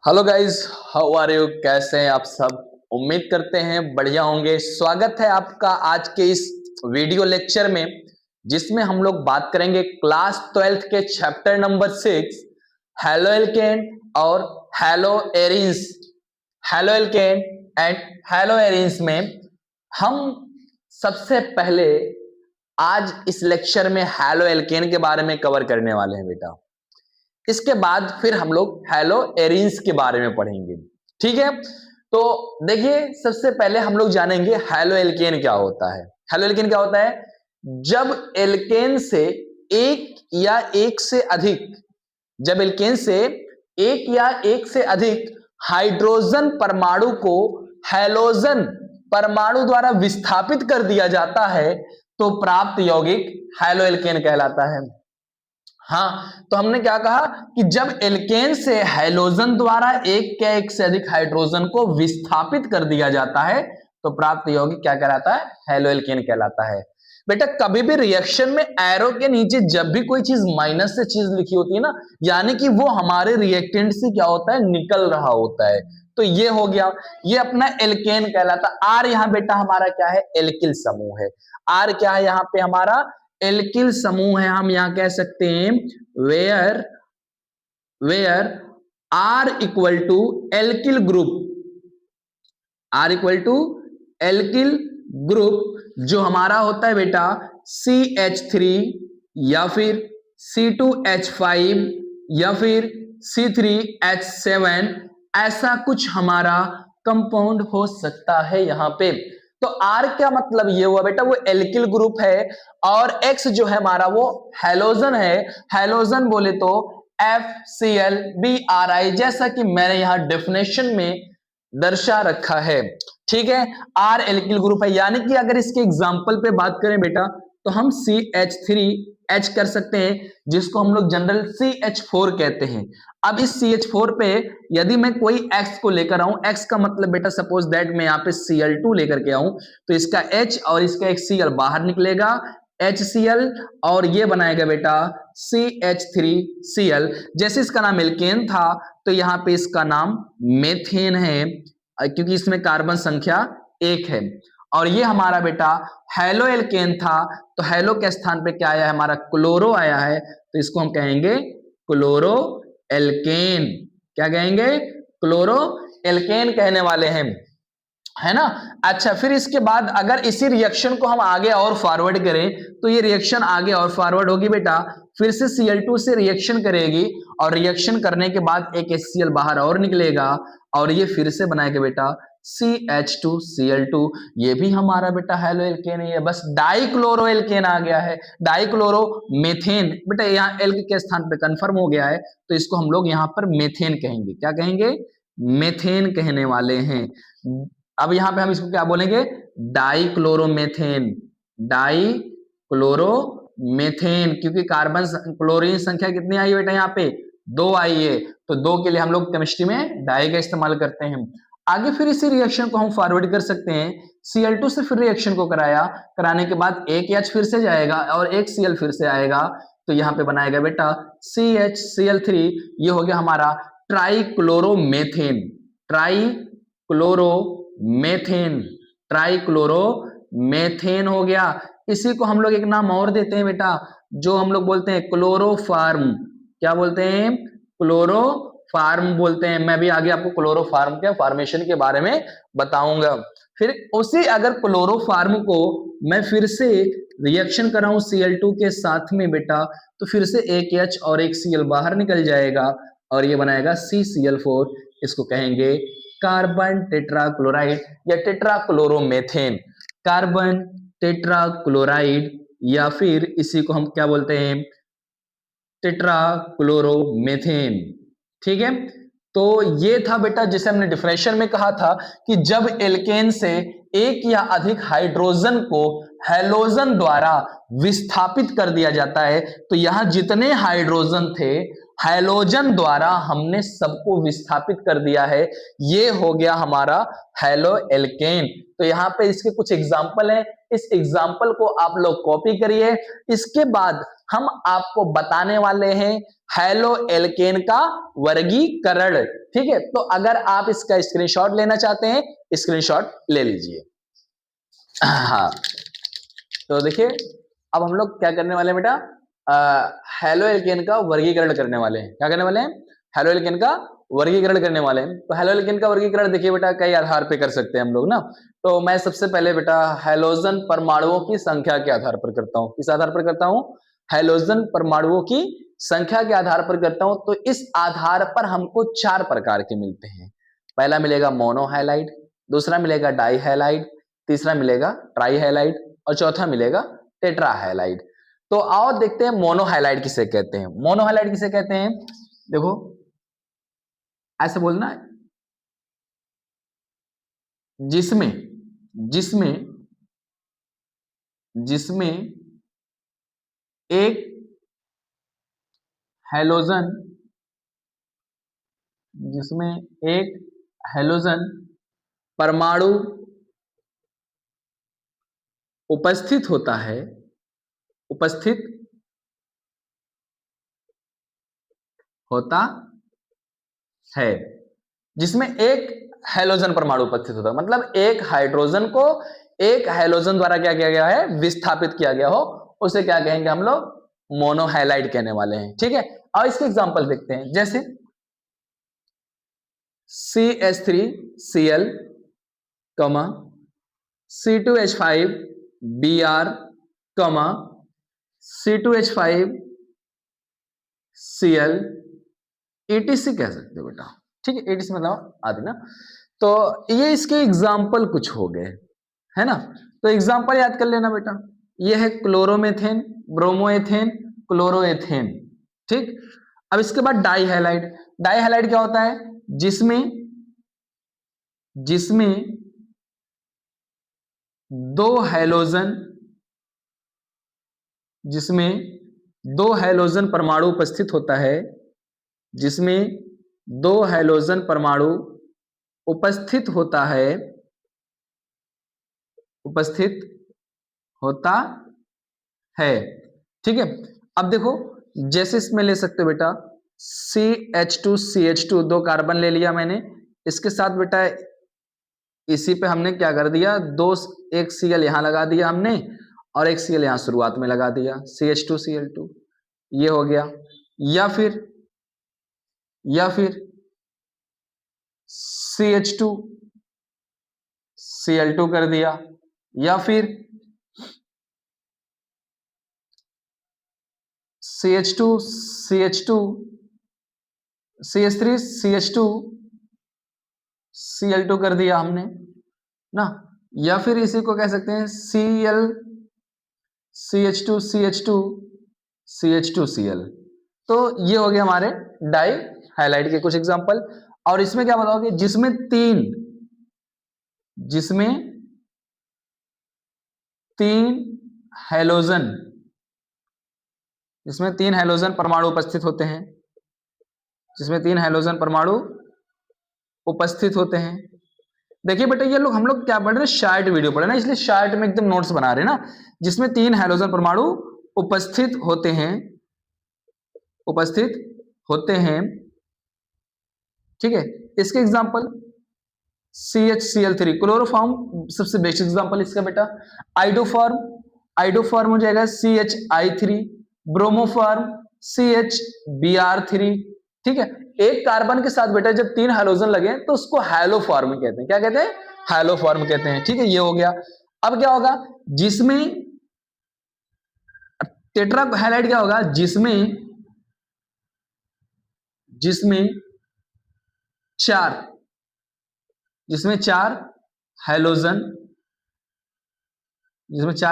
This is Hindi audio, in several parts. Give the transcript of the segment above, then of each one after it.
Hello guys, how are you? कैसे हैं आप सब? उम्मीद करते हैं बढ़िया होंगे। स्वागत है आपका आज के इस वीडियो लेक्चर में, जिसमें हम लोग बात करेंगे क्लास 12th के चैप्टर नंबर 6 हेलो एल्केन और hello arenes. Halo alkane and hello arenes में हम सबसे पहले आज इस लेक्चर में हेलो एल्केन के बारे में कवर करने वाले हैं बेटा। इसके बाद फिर हम लोग हेलो एरिन्स के बारे में पढ़ेंगे। ठीक है, तो देखिए सबसे पहले हम लोग जानेंगे हेलो एल्केन क्या होता है। हेलो एल्केन क्या होता है? जब एल्केन से एक या एक से अधिक जब एल्केन से एक या एक से अधिक हाइड्रोजन परमाणु को हैलोजन परमाणु द्वारा विस्थापित कर दिया जाता है तो प्राप्त यौगिक हेलो एल्केन कहलाता है। हाँ, तो हमने क्या कहा कि जब एल्केन से हैलोजन द्वारा एक या एक से अधिक हाइड्रोजन को विस्थापित कर दिया जाता है तो प्राप्त यौगिक क्या कहलाता है? हेलो एल्केन कहलाता है। बेटा कभी भी रिएक्शन में एरो के नीचे जब भी कोई चीज माइनस से चीज लिखी होती है ना, यानी कि वो हमारे रिएक्टेंट से क्या होता है, निकल रहा होता है। तो ये हो गया, ये अपना एल्केन कहलाता। आर यहाँ बेटा हमारा क्या है? एल्किल समूह है। आर क्या है यहाँ पे? हमारा एल्किल समूह है। हम यहां कह सकते हैं where where are equal to alkyl group. Are equal to alkyl group जो हमारा होता है बेटा CH3 या फिर C2H5 या फिर C3H7, ऐसा कुछ हमारा कंपाउंड हो सकता है यहाँ पे। तो आर क्या मतलब ये हुआ बेटा? वो एल्किल ग्रुप है और एक्स जो है हमारा वो हैलोजन है। हैलोजन बोले तो FClBrI, जैसा कि मैंने यहां डेफिनेशन में दर्शा रखा है। ठीक है, आर एल्किल ग्रुप है, यानी कि अगर इसके एग्जांपल पे बात करें बेटा तो हम CH3H कर सकते हैं, जिसको हम लोग जनरल CH4 कहते हैं। अब इस CH4 पे यदि मैं कोई X को लेकर आऊं, X का मतलब बेटा सपोज दैट मैं यहाँ पे Cl2 लेकर के आऊं, तो इसका H और इसका एक Cl बाहर निकलेगा, HCl, और ये बनाएगा बेटा CH3Cl। जैसे इसका नाम एल्केन था तो यहाँ पे इसका नाम मेथेन है, क्योंकि इसमें कार्बन संख्या 1 है। और ये हमारा बेटा हेलो एल्केन था, तो हेलो के स्थान पे क्या आया है? हमारा क्लोरो आया है, तो इसको हम कहेंगे क्लोरो एल्केन। क्या कहेंगे? क्लोरो एल्केन कहने वाले हैं, है ना। अच्छा, फिर इसके बाद अगर इसी रिएक्शन को हम आगे और फॉरवर्ड करें तो ये रिएक्शन आगे और फॉरवर्ड होगी बेटा, फिर से Cl2 से रिएक्शन करेगी और रिएक्शन करने के बाद एक HCl बाहर और निकलेगा और ये फिर से बनाएगा बेटा CH2Cl2। ये भी हमारा बेटा हेलो एल्केन ही है, बस डाइक्लोरो एल्केन आ गया है, डाइक्लोरो मेथेन। बेटा यहाँ एल्क के स्थान पे कंफर्म हो गया है, तो इसको हम लोग यहाँ पर मेथेन कहेंगे। क्या कहेंगे? मेथेन कहने वाले हैं। अब यहां पे हम इसको क्या बोलेंगे? डाइक्लोरोमेथेन। डाइक्लोरोमेथेन, क्योंकि कार्बन क्लोरीन संख्या कितनी आई बेटा? यहाँ पे 2 आई है, तो 2 के लिए हम लोग केमिस्ट्री में डाई का इस्तेमाल करते हैं। आगे फिर इसी रिएक्शन को हम फॉरवर्ड कर सकते हैं। Cl2 से फिर रिएक्शन को कराने के बाद एक H फिर से जाएगा और एक Cl फिर से आएगा, तो यहाँ पे बनाएगा बेटा CHCl3। ये हो गया हमारा ट्राइक्लोरोमेथेन। ट्राइक्लोरोमेथेन ट्राइक्लोरोमेथेन हो गया। इसी को हम लोग एक नाम और देते हैं बेटा, जो हम लोग बोलते हैं क्लोरोफार्म। क्या बोलते हैं? क्लोरोफार्म बोलते हैं। मैं भी आगे आपको क्लोरोफार्म के फॉर्मेशन के बारे में बताऊंगा। फिर उसी अगर क्लोरोफार्म को मैं फिर से रिएक्शन कराऊं Cl2 के साथ में बेटा, तो फिर से एक H और एक Cl बाहर निकल जाएगा और ये बनाएगा CCl4। इसको कहेंगे कार्बन टेट्राक्लोराइड या टेट्राक्लोरोमेथेन। कार्बन टेट्राक्लोराइड, या फिर इसी को हम क्या बोलते हैं? टेट्राक्लोरोमेथेन। ठीक है, तो ये था बेटा जिसे हमने डिफिनेशन में कहा था कि जब एल्केन से एक या अधिक हाइड्रोजन को हैलोजन द्वारा विस्थापित कर दिया जाता है, तो यहां जितने हाइड्रोजन थे हैलोजन द्वारा हमने सबको विस्थापित कर दिया है। ये हो गया हमारा हेलो एल्केन। तो यहाँ पे इसके कुछ एग्जाम्पल हैं, इस एग्जाम्पल को आप लोग कॉपी करिए। इसके बाद हम आपको बताने वाले हैं हैलो एल्केन का वर्गीकरण। ठीक है, तो अगर आप इसका स्क्रीनशॉट लेना चाहते हैं, स्क्रीनशॉट ले लीजिए। हाँ, तो देखिए अब हम लोग क्या करने वाले हैं बेटा, हैलो एल्केन का वर्गीकरण करने वाले हैं। क्या करने वाले हैं? हैलो एल्केन का वर्गीकरण करने वाले हैं। तो हैलो एल्केन का वर्गीकरण देखिए बेटा कई आधार पे कर सकते हैं हम लोग ना। तो मैं सबसे पहले बेटा हैलोजन परमाणुओं की संख्या के आधार पर करता हूं। किस आधार पर करता हूं? हैलोजन परमाणुओं की संख्या के आधार पर करता हूं। तो इस आधार पर हमको 4 प्रकार के मिलते हैं। पहला मिलेगा मोनोहैलाइड, दूसरा मिलेगा डाइहैलाइड, तीसरा मिलेगा ट्राइहैलाइड और चौथा मिलेगा टेट्राहैलाइड। तो आओ देखते हैं मोनोहैलाइड किसे कहते हैं। मोनोहैलाइड किसे कहते हैं? देखो ऐसे बोलना है, जिसमें जिसमें जिसमें एक हैलोजन जिसमें एक हैलोजन परमाणु उपस्थित होता है, उपस्थित होता है, जिसमें एक हैलोजन परमाणु उपस्थित होता है, मतलब एक हाइड्रोजन को एक हैलोजन द्वारा क्या किया गया है? विस्थापित किया गया हो, उसे क्या कहेंगे हम लोग? मोनोहैलाइड कहने वाले हैं। ठीक है, अब इसके एग्जांपल देखते हैं। जैसे CH3Cl, C2H5Br, C2H5Cl, ETC कह सकते हो बेटा। ठीक है, ETC मतलब आदि ना। तो ये इसके एग्जाम्पल कुछ हो गए, है ना। तो एग्जाम्पल याद कर लेना बेटा। ये है क्लोरोमेथेन, ब्रोमोएथेन, क्लोरोएथेन। ठीक, अब इसके बाद डाइहैलाइड। डाइहैलाइड क्या होता है? जिसमें दो हैलोजन जिसमें दो हैलोजन परमाणु उपस्थित होता है, जिसमें दो हैलोजन परमाणु उपस्थित होता है, उपस्थित होता है। ठीक है, अब देखो जैसे इसमें ले सकते हो बेटा CH2CH2, 2 कार्बन ले लिया मैंने, इसके साथ बेटा इसी पे हमने क्या कर दिया, एक Cl यहां लगा दिया हमने और एक Cl यहां शुरुआत में लगा दिया, CH2Cl2, ये हो गया। या फिर CH2Cl2 कर दिया, या फिर CH2CH2CH3CH2Cl2 कर दिया हमने ना। या फिर इसी को कह सकते हैं CH2CH2CH2Cl। तो ये हो गया हमारे डाई हाइलाइट के कुछ एग्जांपल। और इसमें क्या बताओगे? जिसमें तीन हैलोजन परमाणु उपस्थित होते हैं, जिसमें 3 हैलोजन परमाणु उपस्थित होते हैं। देखिए बेटा ये लोग हम लोग क्या पढ़ रहे हैं? शॉर्ट वीडियो पढ़ रहे हैं ना, इसलिए शॉर्ट में एकदम नोट्स बना रहे हैं ना। जिसमें 3 हैलोजन परमाणु उपस्थित होते हैं। ठीक है, इसके एग्जांपल CHCl3, क्लोरोफॉर्म सबसे बेस्ट एग्जांपल इसका बेटा। आइडोफॉर्म हो जाएगा CHI3, ब्रोमोफॉर्म CHBr3। ठीक है, एक कार्बन के साथ बेटा जब 3 हैलोजन लगे तो उसको हैलोफॉर्म कहते हैं। क्या कहते हैं? हैलोफॉर्म कहते हैं। ठीक है, ये हो गया। अब क्या होगा? जिसमें टेट्रा हैलाइड क्या होगा? जिसमें 4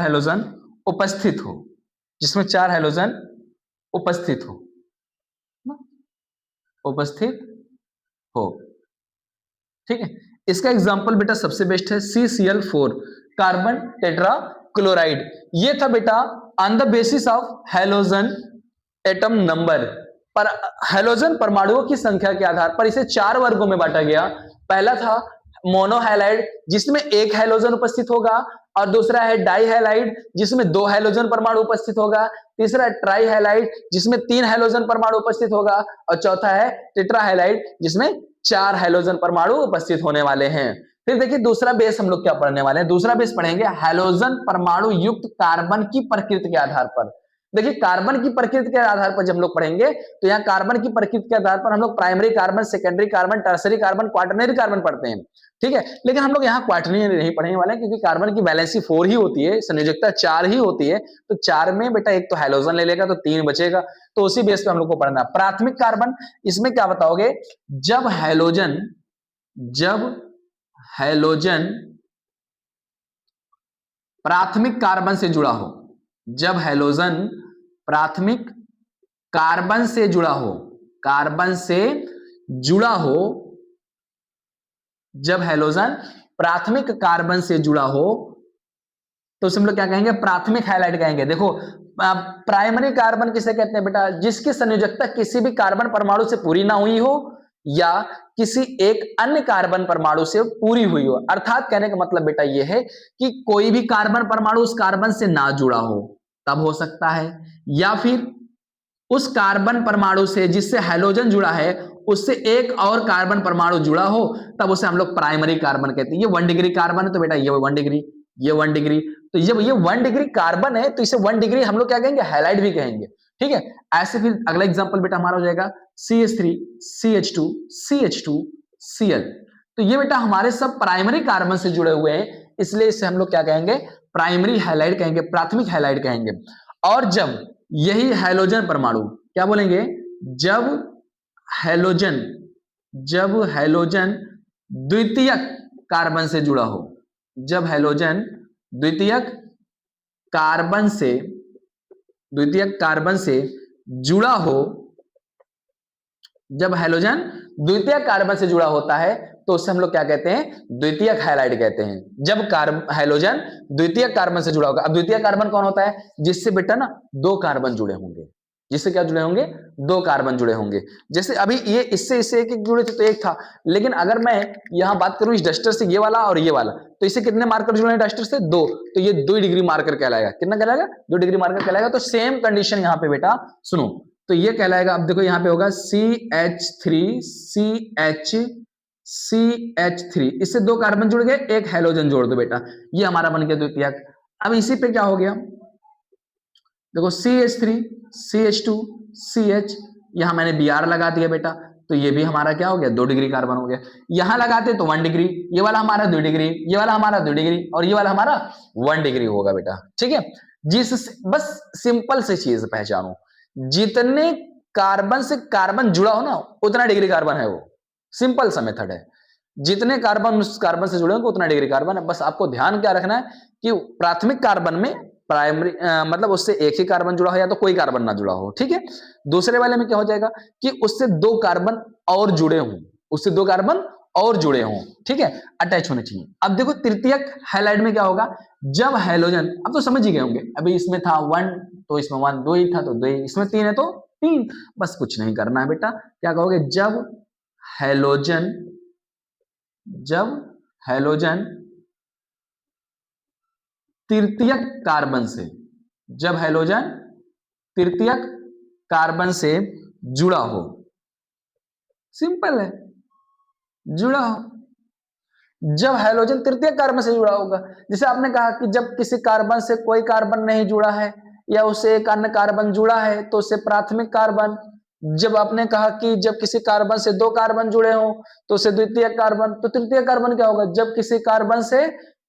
हैलोजन उपस्थित हो, जिसमें 4 हैलोजन उपस्थित हो। ठीक है, इसका एग्जांपल बेटा सबसे बेस्ट है CCl4, कार्बन टेट्रा क्लोराइड। ये था बेटा on the basis of halogen atom number, पर हैलोजन परमाणुओं की संख्या के आधार पर इसे 4 वर्गों में बांटा गया। पहला था मोनोहैलाइड, जिसमें एक हैलोजन उपस्थित होगा और दूसरा है डाई हैलाइड जिसमें 2 हैलोजन परमाणु उपस्थित होगा, तीसरा ट्राई हैलाइड जिसमें 3 हैलोजन परमाणु उपस्थित होगा, और चौथा है टेट्रा हैलाइड जिसमें 4 हैलोजन परमाणु उपस्थित होने वाले हैं। फिर देखिए दूसरा बेस हम लोग क्या पढ़ने वाले हैं, दूसरा बेस पढ़ेंगे हैलोजन परमाणु युक्त कार्बन की प्रकृति के आधार पर। देखिए कार्बन की प्रकृति के आधार पर जब हम लोग पढ़ेंगे तो यहाँ कार्बन की प्रकृति के आधार पर हम लोग primary carbon, secondary carbon, tertiary carbon, quaternary carbon पढ़ते हैं, ठीक है। लेकिन हम लोग यहाँ क्वाटरनरी नहीं पढ़ने वाले हैं क्योंकि कार्बन की वैलेंसी 4 ही होती है, संयोजकता 4 ही होती है, तो 4 में बेटा एक तो हैलोजन ले लेगा तो 3 बचेगा, तो उसी बेस पे हम लोग को पढ़ना। प्राथमिक कार्बन, इसमें क्या बताओगे, जब हैलोजन प्राथमिक कार्बन से जुड़ा हो, जब हैलोजन प्राथमिक कार्बन से जुड़ा हो, जब हैलोजन प्राथमिक कार्बन से जुड़ा हो तो उसे हम लोग क्या कहेंगे, प्राथमिक हैलाइड कहेंगे। देखो प्राइमरी कार्बन किसे कहते हैं बेटा, जिसकी संयोजकता किसी भी कार्बन परमाणु से पूरी ना हुई हो या किसी एक अन्य कार्बन परमाणु से पूरी हुई हो। अर्थात कहने का मतलब बेटा यह है कि कोई भी कार्बन परमाणु उस कार्बन से ना जुड़ा हो तब हो सकता है, या फिर उस कार्बन परमाणु से जिससे हैलोजन जुड़ा है उससे एक और कार्बन परमाणु जुड़ा हो तब उसे हम लोग प्राइमरी कार्बन कहते हैं। ये 1 डिग्री कार्बन है तो बेटा ये 1 डिग्री, ये 1 डिग्री, तो जब ये 1 डिग्री कार्बन है तो इसे 1 डिग्री हम लोग क्या कहेंगे, हैलाइड भी कहेंगे, ठीक है। ऐसे फिर अगला एग्जांपल बेटा हमारा हो जाएगा CH3 CH2 CH2 Cl, तो ये बेटा हमारे सब प्राइमरी कार्बन से जुड़े हुए हैं, इसलिए इसे हम लोग क्या कहेंगे, प्राइमरी हैलाइड कहेंगे, प्राथमिक हैलाइड कहेंगे। और जब यही हैलोजन परमाणु क्या बोलेंगे, जब हैलोजन द्वितीयक कार्बन से जुड़ा हो, जब हैलोजन द्वितीयक कार्बन से जुड़ा हो, जब हैलोजन द्वितीयक कार्बन से जुड़ा होता है तो उसे हम लोग क्या कहते हैं, द्वितीयक हैलाइड कहते हैं। जब हैलोजन द्वितीयक कार्बन से जुड़ा होगा, अब द्वितीयक कार्बन कौन होता है, जिससे बेटा ना 2 कार्बन जुड़े होंगे, जिससे क्या जुड़े होंगे, 2 कार्बन जुड़े होंगे। जैसे अभी ये इससे एक जुड़े थे तो एक था, लेकिन अगर मैं यहां बात करूं इस डस्टर से ये वाला और ये वाला, तो इसे कितने मार्कर जुड़े हैं डस्टर से, 2, तो ये 2 डिग्री मार्कर कहलाएगा। कितना कहलाएगा, 2 डिग्री मार्कर कहलाएगा। तो सेम कंडीशन यहां पे बेटा सुनो, तो ये कहलाएगा, अब देखो यहां पे होगा CH3 इससे 2 कार्बन जुड़ गए, एक हैलोजन जोड़ दो बेटा, ये हमारा बन गया द्वितीयक। अब इसी पे क्या हो गया, देखो CH3 CH2 CH, यहां मैंने Br लगा दिया बेटा, तो ये भी हमारा क्या हो गया, 2 डिग्री कार्बन हो गया। यहां लगाते तो 1 डिग्री, ये वाला हमारा 2 डिग्री, ये वाला हमारा 2 डिग्री, और ये वाला हमारा 1 डिग्री होगा बेटा, ठीक है। बस सिंपल से चीज पहचानो, जितने कार्बन से कार्बन जुड़ा हो ना उतना डिग्री कार्बन है, वो सिंपल सा मेथड है। जितने कार्बन उस कार्बन से जुड़े होंगे उतना डिग्री कार्बन है। बस आपको ध्यान क्या रखना है कि प्राथमिक कार्बन में प्राइमरी मतलब उससे एक ही कार्बन जुड़ा हो या तो कोई कार्बन ना जुड़ा हो, ठीक है। दूसरे वाले में क्या हो जाएगा कि उससे 2 कार्बन और जुड़े हों, उससे 2 कार्बन और जुड़े हों, ठीक है, अटैच होने चाहिए। अब देखो तृतीयक हैलाइड में क्या होगा, जब हैलोजन, अब तो समझ ही गए होंगे, अभी इसमें था 1 तो इसमें 1, 2 ही था तो 2, इसमें 3 है तो 3, बस कुछ नहीं करना है बेटा। क्या कहोगे, जब हैलोजन तृतीयक कार्बन से जुड़ा हो, सिंपल है, जुड़ा हो, जब हैलोजन तृतीयक कार्बन से जुड़ा होगा। जैसे आपने कहा कि जब किसी कार्बन से कोई कार्बन नहीं जुड़ा है या उससे एक अन्य कार्बन जुड़ा है तो उसे प्राथमिक कार्बन। जब आपने कहा कि जब किसी कार्बन से 2 कार्बन जुड़े हो तो उसे द्वितीयक कार्बन। तो तृतीयक कार्बन क्या होगा, जब किसी कार्बन से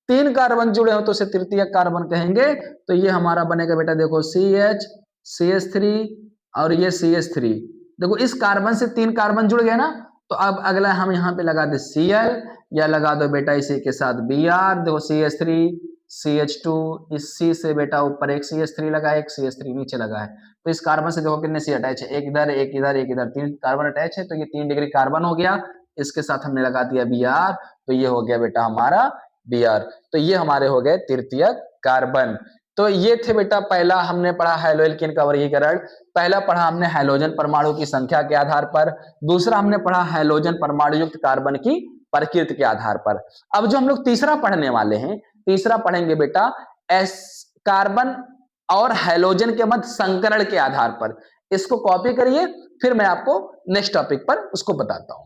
3 कार्बन जुड़े हो तो उसे तृतीयक कार्बन कहेंगे। तो ये हमारा बनेगा बेटा, देखो CH3 और ये CH3, देखो इस कार्बन से 3 कार्बन जुड़ गए ना, तो अब अगला हम यहाँ पे लगा दे Cl या लगा दो बेटा इसी के साथ Br। देखो CH3 CH2, इस C से बेटा ऊपर एक CH3 लगा है, एक CH3 नीचे लगा है, तो इस कार्बन से देखो कितने C अटैच है, एक इधर एक इधर एक इधर, 3 कार्बन अटैच है, तो ये 3 डिग्री कार्बन हो गया। इसके साथ हमने लगा दिया Br, तो ये हो गया बेटा हमारा Br। तो ये हमारे हो गए तृतीयक कार्बन। तो ये थे बेटा, पहला हमने पढ़ा हैलोएल्केन का वर्गीकरण। पहला पढ़ा हमने हैलोजन परमाणु की संख्या के आधार पर, दूसरा हमने पढ़ा हैलोजन परमाणु युक्त कार्बन की प्रकृति के आधार पर। अब जो हम लोग तीसरा पढ़ने वाले हैं, तीसरा पढ़ेंगे बेटा एस कार्बन और हैलोजन के मध्य संकरण के आधार पर। इसको कॉपी करिए, फिर मैं आपको नेक्स्ट टॉपिक पर उसको बताता हूं।